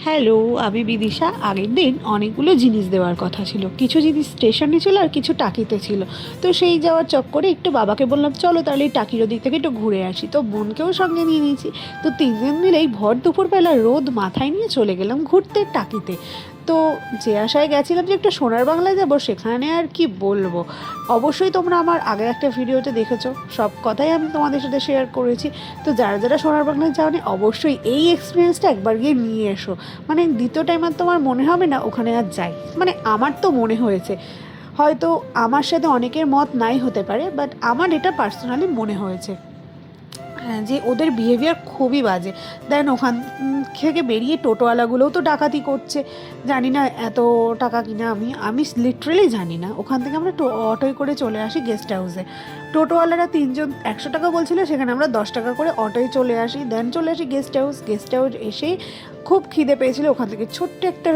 Hello, আমি বিদিশা। আগের দিন অনেকগুলো জিনিস দেওয়ার কথা ছিল, কিছু জিনিস স্টেশনে ছিল আর কিছু টাকিতে ছিল। তো সেই যাওয়ার চক্করে একটু বাবাকে বললাম চলো তাহলে এই টাকির ওদিক থেকে একটু ঘুরে আসি, তো বোনকেও সঙ্গে নিয়ে নিয়েছি। তো তিনজন মিলেই ভর দুপুরবেলা রোদ মাথায় নিয়ে চলে গেলাম ঘুরতে টাকিতে। তো যে আশায় গেছিলাম যে একটু সোনার বাংলায় যাবো, সেখানে আর কি বলবো। অবশ্যই তোমরা আমার আগের একটা ভিডিওতে দেখেছো, সব কথাই আমি তোমাদের সাথে শেয়ার করেছি। তো যারা যারা সোনার বাংলায় যাওনি অবশ্যই এই এক্সপিরিয়েন্সটা একবার গিয়ে নিয়ে এসো। মানে দ্বিতীয় টাইম আর তোমার মনে হবে না ওখানে আর যাই। মানে আমার তো মনে হয়েছে, হয়তো আমার সাথে অনেকের মত নাই হতে পারে, বাট আমার এটা পার্সোনালি মনে হয়েছে। হ্যাঁ, যে ওদের বিহেভিয়ার খুবই বাজে। দেন ওখান থেকে বেরিয়ে টোটোওয়ালাগুলোও তো ডাকাতি করছে। জানি না এত টাকা কিনা, আমি লিটারেলি জানি না। ওখান থেকে আমরা অটোয় করে চলে আসি গেস্ট হাউসে। টোটোওয়ালারা তিনজন 100 টাকা বলছিল, সেখানে আমরা 10 টাকা করে অটোয় চলে আসি। দেন চলে আসি গেস্ট হাউস এসেই খুব খিদে পেয়েছিল। ওখান থেকে ছোট্ট একটা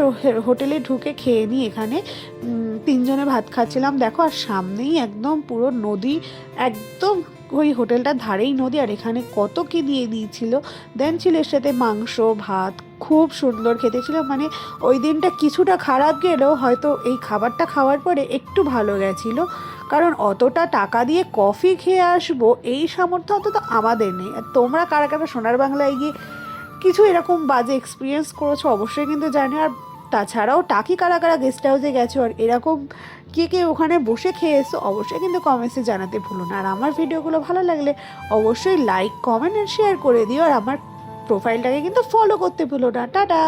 হোটেলে ঢুকে খেয়ে নিই। এখানে তিনজনে ভাত খাচ্ছিলাম দেখো, আর সামনেই একদম পুরো নদী, একদম ওই হোটেলটার ধারেই নদী, আর এখানে কত কি দিয়ে দিয়েছিল। দেন ছিল এর সাথে মাংস ভাত, খুব সুন্দর খেতে ছিল। মানে ওই দিনটা কিছুটা খারাপ গেলেও হয়তো এই খাবারটা খাওয়ার পরে একটু ভালো গেছিলো। কারণ অতটা টাকা দিয়ে কফি খেয়ে আসবো এই সামর্থ্য অন্তত আমাদের নেই। আর তোমরা কারা কারা সোনার বাংলায় গিয়ে কিছু এরকম বাজে এক্সপিরিয়েন্স করেছো অবশ্যই কিন্তু জানি। আর তাছাড়াও টাকি কারা কারা গেস্ট হাউসে গেছো আর এরকম কে কে ওখানে বসে খেয়ে এসো অবশ্যই কিন্তু কমেন্টসে জানাতে ভুলো না। আর আমার ভিডিওগুলো ভালো লাগলে অবশ্যই লাইক কমেন্ট আর শেয়ার করে দিও। আর আমার প্রোফাইলটাকে কিন্তু ফলো করতে ভুলো না। টাটা।